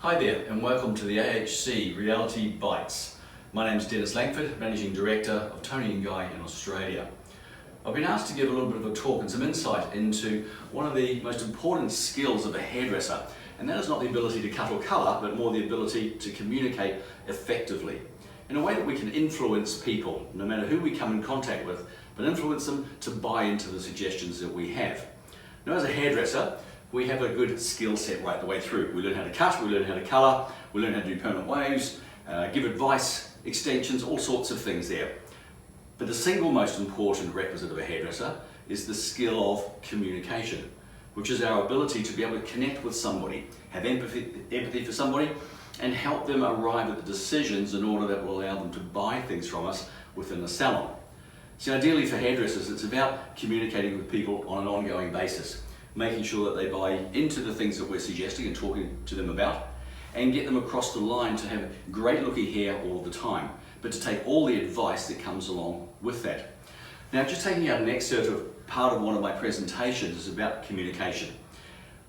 Hi there and welcome to the AHC Reality Bites. My name is Dennis Langford, Managing Director of Toni Guy in Australia. I've been asked to give a little bit of a talk and some insight into one of the most important skills of a hairdresser, and that is not the ability to cut or colour, but more the ability to communicate effectively in a way that we can influence people, no matter who we come in contact with, but influence them to buy into the suggestions that we have. Now, as a hairdresser, we have a good skill set right the way through. We learn how to cut, we learn how to colour, we learn how to do permanent waves, give advice, extensions, all sorts of things there. But the single most important requisite of a hairdresser is the skill of communication, which is our ability to be able to connect with somebody, have empathy for somebody, and help them arrive at the decisions in order that will allow them to buy things from us within the salon. See, ideally for hairdressers, it's about communicating with people on an ongoing basis, making sure that they buy into the things that we're suggesting and talking to them about, and get them across the line to have great looking hair all the time, but to take all the advice that comes along with that. Now, just taking out an excerpt of part of one of my presentations is about communication.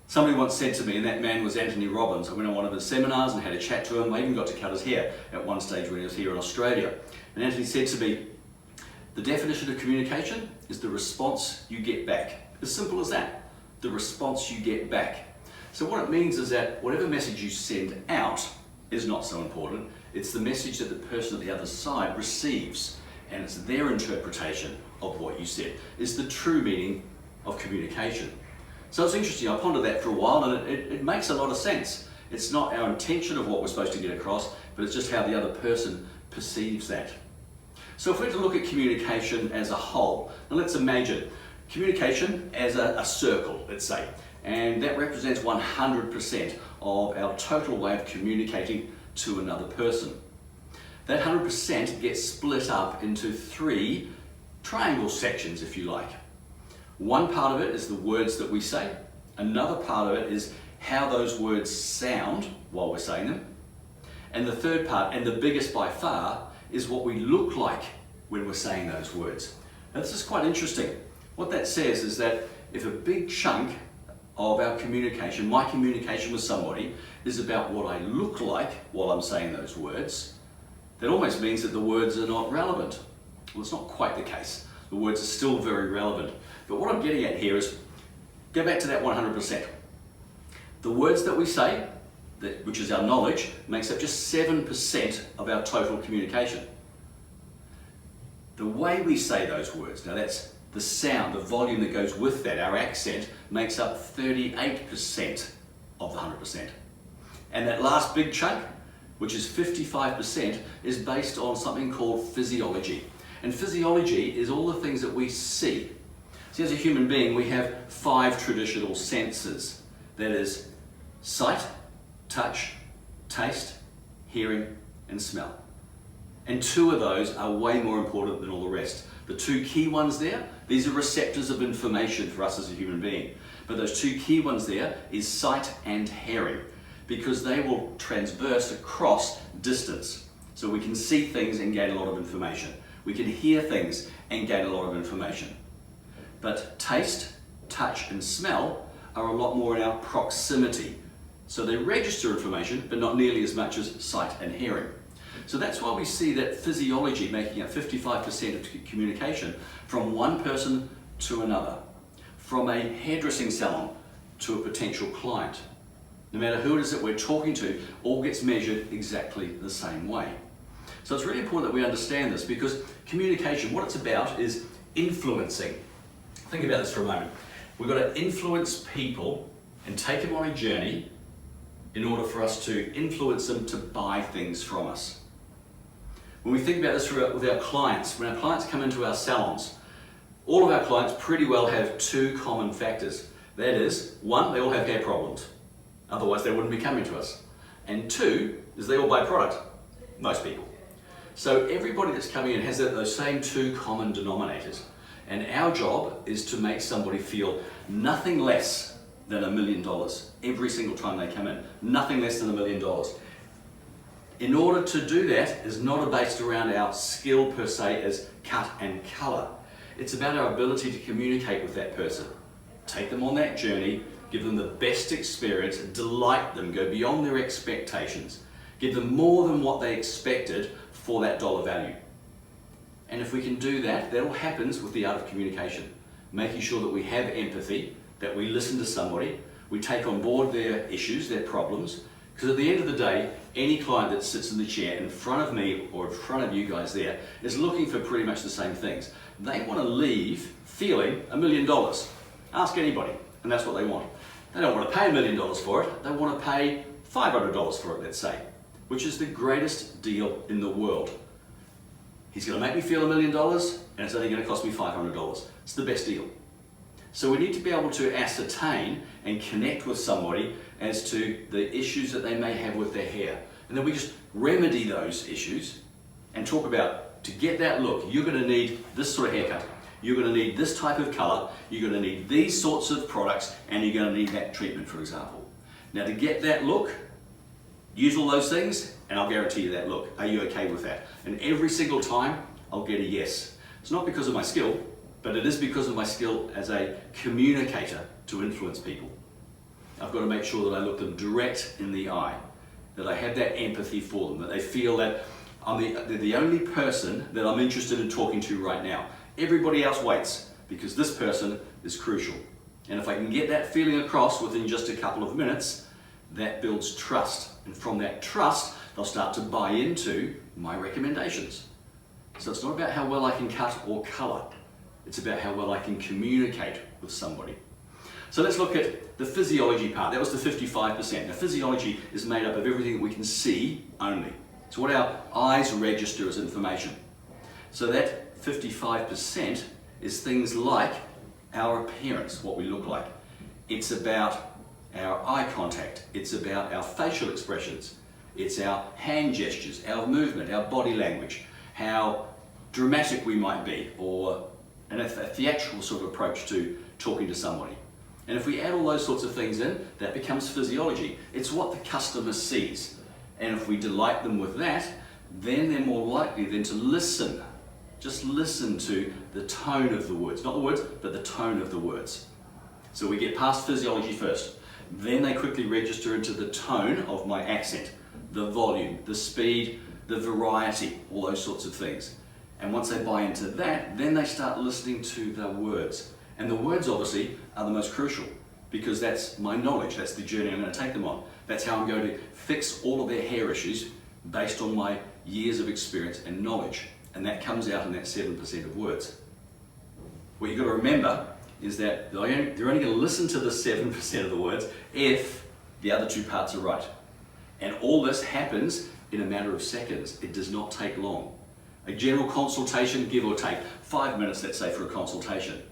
Somebody once said to me, and that man was Anthony Robbins. I went on one of his seminars and had a chat to him. I even got to cut his hair at one stage when he was here in Australia. And Anthony said to me, the definition of communication is the response you get back. As simple as that. The response you get back. So what it means is that whatever message you send out is not so important. It's the message that the person at the other side receives, and it's their interpretation of what you said is the true meaning of communication. So it's interesting, I pondered that for a while, and it makes a lot of sense. It's not our intention of what we're supposed to get across, but it's just how the other person perceives that. So if we're to look at communication as a whole, now let's imagine communication as a circle, let's say, and that represents 100% of our total way of communicating to another person. That 100% gets split up into three triangle sections, if you like. One part of it is the words that we say. Another part of it is how those words sound while we're saying them. And the third part, and the biggest by far, is what we look like when we're saying those words. Now, this is quite interesting. What that says is that if a big chunk of our communication, my communication with somebody, is about what I look like while I'm saying those words, that almost means that the words are not relevant. Well, it's not quite the case. The words are still very relevant. But what I'm getting at here is, go back to that 100%. The words that we say, which is our knowledge, makes up just 7% of our total communication. The way we say those words, now that's the sound, the volume that goes with that, our accent, makes up 38% of the 100%. And that last big chunk, which is 55%, is based on something called physiology. And physiology is all the things that we see. See, as a human being, we have 5 traditional senses. That is sight, touch, taste, hearing, and smell. And 2 of those are way more important than all the rest. The 2 key ones there, these are receptors of information for us as a human being. But those 2 key ones there is sight and hearing, because they will transverse across distance. So we can see things and gain a lot of information. We can hear things and gain a lot of information. But taste, touch, and smell are a lot more in our proximity. So they register information, but not nearly as much as sight and hearing. So that's why we see that physiology making up 55% of communication from one person to another, from a hairdressing salon to a potential client. No matter who it is that we're talking to, all gets measured exactly the same way. So it's really important that we understand this, because communication, what it's about is influencing. Think about this for a moment. We've got to influence people and take them on a journey in order for us to influence them to buy things from us. When we think about this with our clients, when our clients come into our salons, all of our clients pretty well have 2 common factors. That is, 1, they all have hair problems. Otherwise they wouldn't be coming to us. And 2, is they all buy product. Most people. So everybody that's coming in has those same 2 common denominators. And our job is to make somebody feel nothing less than $1 million every single time they come in. Nothing less than $1 million. In order to do that is not based around our skill per se as cut and colour. It's about our ability to communicate with that person, take them on that journey, give them the best experience, delight them, go beyond their expectations, give them more than what they expected for that dollar value. And if we can do that, that all happens with the art of communication, making sure that we have empathy, that we listen to somebody, we take on board their issues, their problems, because at the end of the day, any client that sits in the chair in front of me or in front of you guys there is looking for pretty much the same things. They want to leave feeling $1 million. Ask anybody, and that's what they want. They don't want to pay $1 million for it, they want to pay $500 for it, let's say, which is the greatest deal in the world. He's going to make me feel $1 million, and it's only going to cost me $500. It's the best deal. So we need to be able to ascertain and connect with somebody as to the issues that they may have with their hair. And then we just remedy those issues and talk about, to get that look, you're going to need this sort of haircut. You're going to need this type of color. You're going to need these sorts of products, and you're going to need that treatment, for example. Now, to get that look, use all those things, and I'll guarantee you that look. Are you okay with that? And every single time, I'll get a yes. It's not because of my skill, but it is because of my skill as a communicator to influence people. I've got to make sure that I look them direct in the eye, that I have that empathy for them, that they feel that they're the only person that I'm interested in talking to right now. Everybody else waits, because this person is crucial. And if I can get that feeling across within just a couple of minutes, that builds trust. And from that trust, they'll start to buy into my recommendations. So it's not about how well I can cut or color. It's about how well I can communicate with somebody. So let's look at the physiology part. That was the 55%. Now, physiology is made up of everything that we can see only. It's what our eyes register as information. So that 55% is things like our appearance, what we look like. It's about our eye contact. It's about our facial expressions. It's our hand gestures, our movement, our body language, how dramatic we might be, or a theatrical sort of approach to talking to somebody. And if we add all those sorts of things in, that becomes physiology. It's what the customer sees. And if we delight them with that, then they're more likely then to listen. Just listen to the tone of the words. Not the words, but the tone of the words. So we get past physiology first. Then they quickly register into the tone of my accent, the volume, the speed, the variety, all those sorts of things. And once they buy into that, then they start listening to the words. And the words obviously are the most crucial, because that's my knowledge, that's the journey I'm going to take them on. That's how I'm going to fix all of their hair issues based on my years of experience and knowledge. And that comes out in that 7% of words. What you've got to remember is that they're only going to listen to the 7% of the words if the other two parts are right. And all this happens in a matter of seconds. It does not take long. A general consultation, give or take 5 minutes, let's say, for a consultation.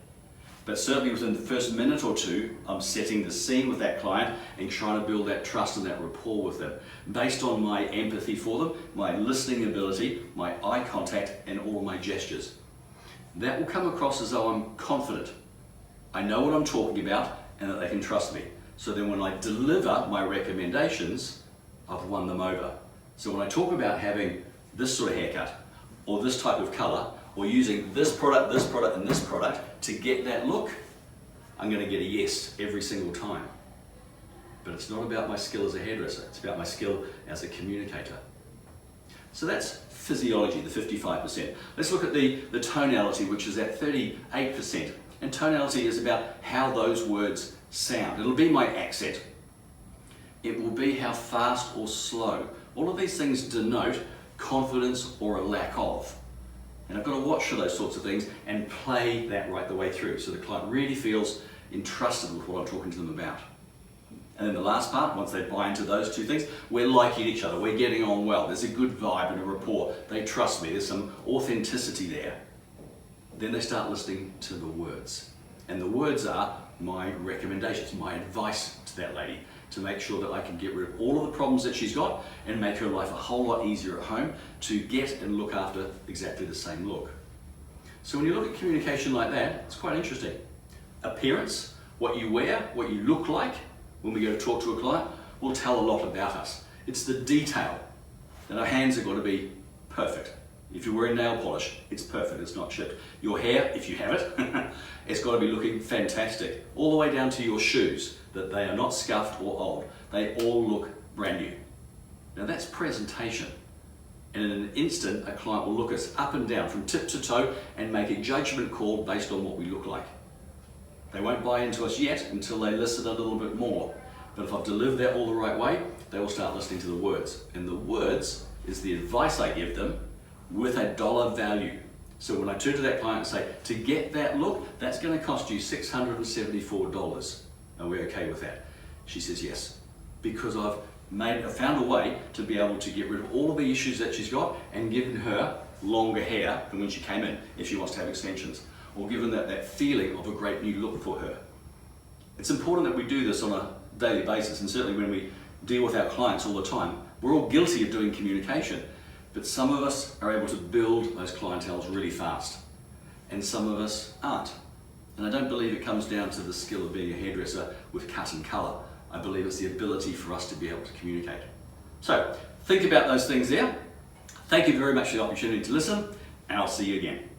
But certainly within the first minute or two, I'm setting the scene with that client and trying to build that trust and that rapport with them, based on my empathy for them, my listening ability, my eye contact, and all my gestures. That will come across as though I'm confident. I know what I'm talking about, and that they can trust me. So then when I deliver my recommendations, I've won them over. So when I talk about having this sort of haircut, or this type of color, or using this product, and this product to get that look, I'm going to get a yes every single time. But it's not about my skill as a hairdresser, it's about my skill as a communicator. So that's physiology, the 55%. Let's look at the tonality, which is at 38%. And tonality is about how those words sound. It'll be my accent. It will be how fast or slow. All of these things denote confidence or a lack of. And I've got to watch for those sorts of things and play that right the way through, so the client really feels entrusted with what I'm talking to them about. And then the last part, once they buy into those two things, we're liking each other, we're getting on well, there's a good vibe and a rapport, they trust me, there's some authenticity there. Then they start listening to the words. And the words are my recommendations, my advice to that lady, to make sure that I can get rid of all of the problems that she's got and make her life a whole lot easier at home to get and look after exactly the same look. So when you look at communication like that, it's quite interesting. Appearance, what you wear, what you look like when we go to talk to a client, will tell a lot about us. It's the detail. And our hands have got to be perfect. If you're wearing nail polish, it's perfect, it's not chipped. Your hair, if you have it, it's got to be looking fantastic. All the way down to your shoes, that they are not scuffed or old. They all look brand new. Now that's presentation. And in an instant, a client will look us up and down from tip to toe and make a judgment call based on what we look like. They won't buy into us yet until they listen a little bit more. But if I've delivered that all the right way, they will start listening to the words. And the words is the advice I give them with a dollar value. So when I turn to that client and say, to get that look, that's going to cost you $674. Are we okay with that? She says yes, because I've found a way to be able to get rid of all of the issues that she's got and given her longer hair than when she came in, if she wants to have extensions, or given that feeling of a great new look for her. It's important that we do this on a daily basis, and certainly when we deal with our clients all the time. We're all guilty of doing communication, but some of us are able to build those clienteles really fast, and some of us aren't. And I don't believe it comes down to the skill of being a hairdresser with cut and colour. I believe it's the ability for us to be able to communicate. So think about those things there. Thank you very much for the opportunity to listen, and I'll see you again.